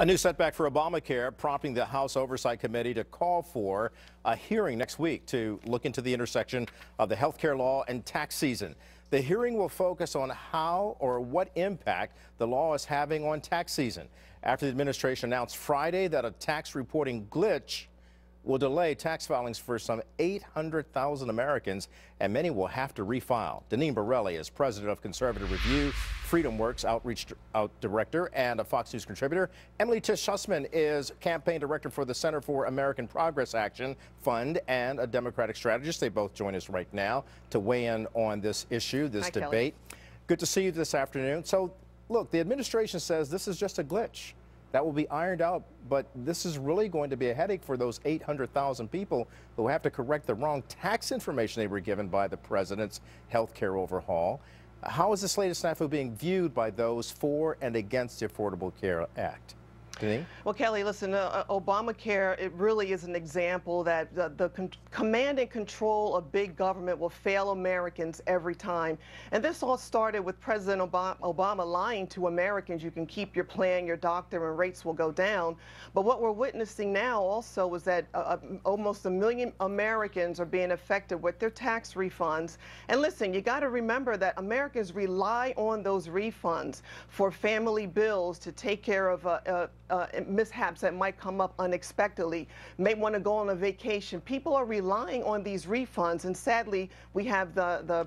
A new setback for Obamacare, prompting the House Oversight Committee to call for a hearing next week to look into the intersection of the health care law and tax season. The hearing will focus on how or what impact the law is having on tax season, after the administration announced Friday that a tax reporting glitch will delay tax filings for some 800,000 Americans, and many will have to refile. Deneen Borelli is president of Conservative Review, Freedom Works Outreach Director, and a Fox News contributor. Emily Tish Sussman is campaign director for the Center for American Progress Action Fund and a Democratic strategist. They both join us right now to weigh in on this issue, this debate. Good to see you this afternoon. So, look, the administration says this is just a glitch that will be ironed out, but this is really going to be a headache for those 800,000 people who have to correct the wrong tax information they were given by the president's health care overhaul. How is this latest snafu being viewed by those for and against the Affordable Care Act? Deneen? Well, Kelly, listen, Obamacare, it really is an example that the command and control of big government will fail Americans every time. And this all started with President Obama lying to Americans, you can keep your plan, your doctor, and rates will go down. But what we're witnessing now also is that almost 1 million Americans are being affected with their tax refunds. And listen, you got to remember that Americans rely on those refunds for family bills, to take care of mishaps that might come up unexpectedly, may want to go on a vacation. People are relying on these refunds, and sadly, we have their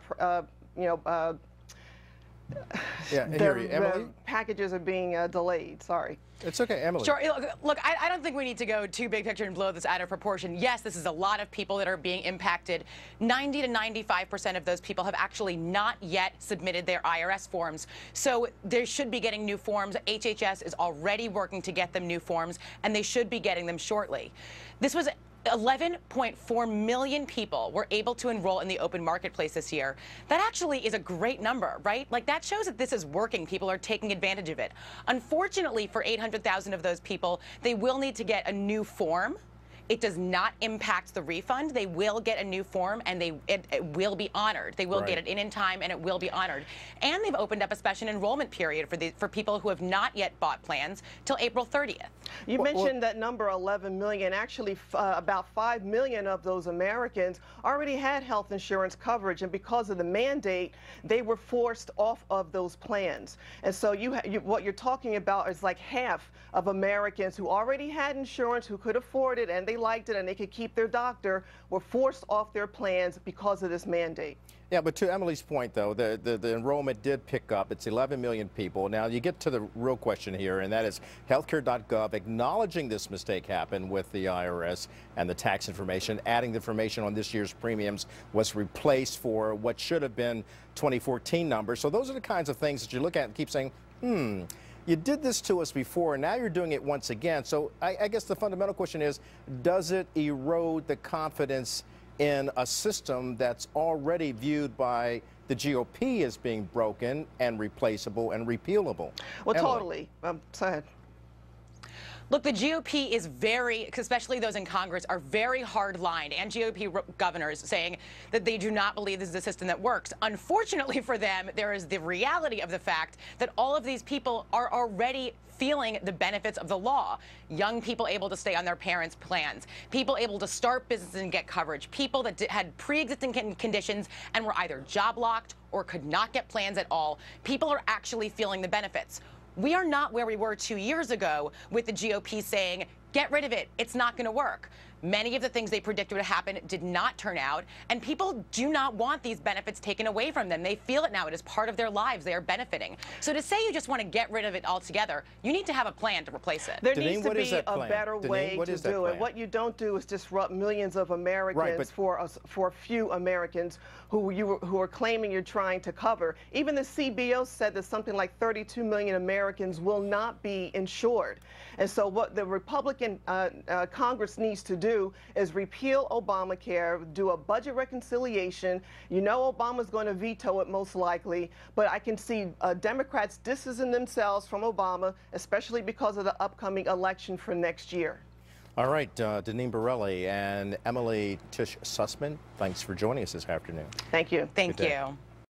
packages are being delayed. Sorry. It's okay, Emily. Sure. Look, I don't think we need to go too big picture and blow this out of proportion. Yes, this is a lot of people that are being impacted. 90 to 95% of those people have actually not yet submitted their IRS forms. So they should be getting new forms. HHS is already working to get them new forms, and they should be getting them shortly. This was 11.4 million people were able to enroll in the open marketplace this year. That actually is a great number, right? Like, that shows that this is working. People are taking advantage of it. Unfortunately, for 800,000 of those people, they will need to get a new form. It does not impact the refund. They will get a new form, and it will be honored. They will get it in time, and it will be honored. And they've opened up a special enrollment period for people who have not yet bought plans till April 30th. You mentioned that number 11 million. Actually, about 5 million of those Americans already had health insurance coverage, and because of the mandate, they were forced off of those plans. And so what you're talking about is like half of Americans who already had insurance, who could afford it, and they liked it, and they could keep their doctor, were forced off their plans because of this mandate. Yeah, but to Emily's point, though, the enrollment did pick up. It's 11 million people. Now, you get to the real question here, and that is healthcare.gov acknowledging this mistake happened with the IRS and the tax information. Adding the information on this year's premiums was replaced for what should have been 2014 numbers. So those are the kinds of things that you look at and keep saying, you did this to us before, and now you're doing it once again. So I guess the fundamental question is, does it erode the confidence in a system that's already viewed by the GOP as being broken and replaceable and repealable? Well, Emily. totally. Go ahead. Look, the GOP is very, especially those in Congress, are very hard-lined, and GOP governors saying that they do not believe this is a system that works. Unfortunately for them, there is the reality of the fact that all of these people are already feeling the benefits of the law. Young people able to stay on their parents' plans, people able to start businesses and get coverage, people that had pre-existing conditions and were either job locked or could not get plans at all. People are actually feeling the benefits. We are not where we were 2 years ago with the GOP saying, get rid of it, it's not going to work. Many of the things they predicted would happen did not turn out, and people do not want these benefits taken away from them. They feel it now. It is part of their lives. They are benefiting. So to say you just want to get rid of it altogether, you need to have a plan to replace it. There needs to be a better way to do it. What you don't do is disrupt millions of Americans for a few Americans who are claiming you're trying to cover. Even the CBO said that something like 32 million Americans will not be insured. And so what the Republican Congress needs to do is repeal Obamacare, do a budget reconciliation. You know Obama's going to veto it most likely, but I can see Democrats distancing themselves from Obama, especially because of the upcoming election for next year. All right, Deneen Borelli and Emily Tish Sussman, thanks for joining us this afternoon. Thank you. Thank you.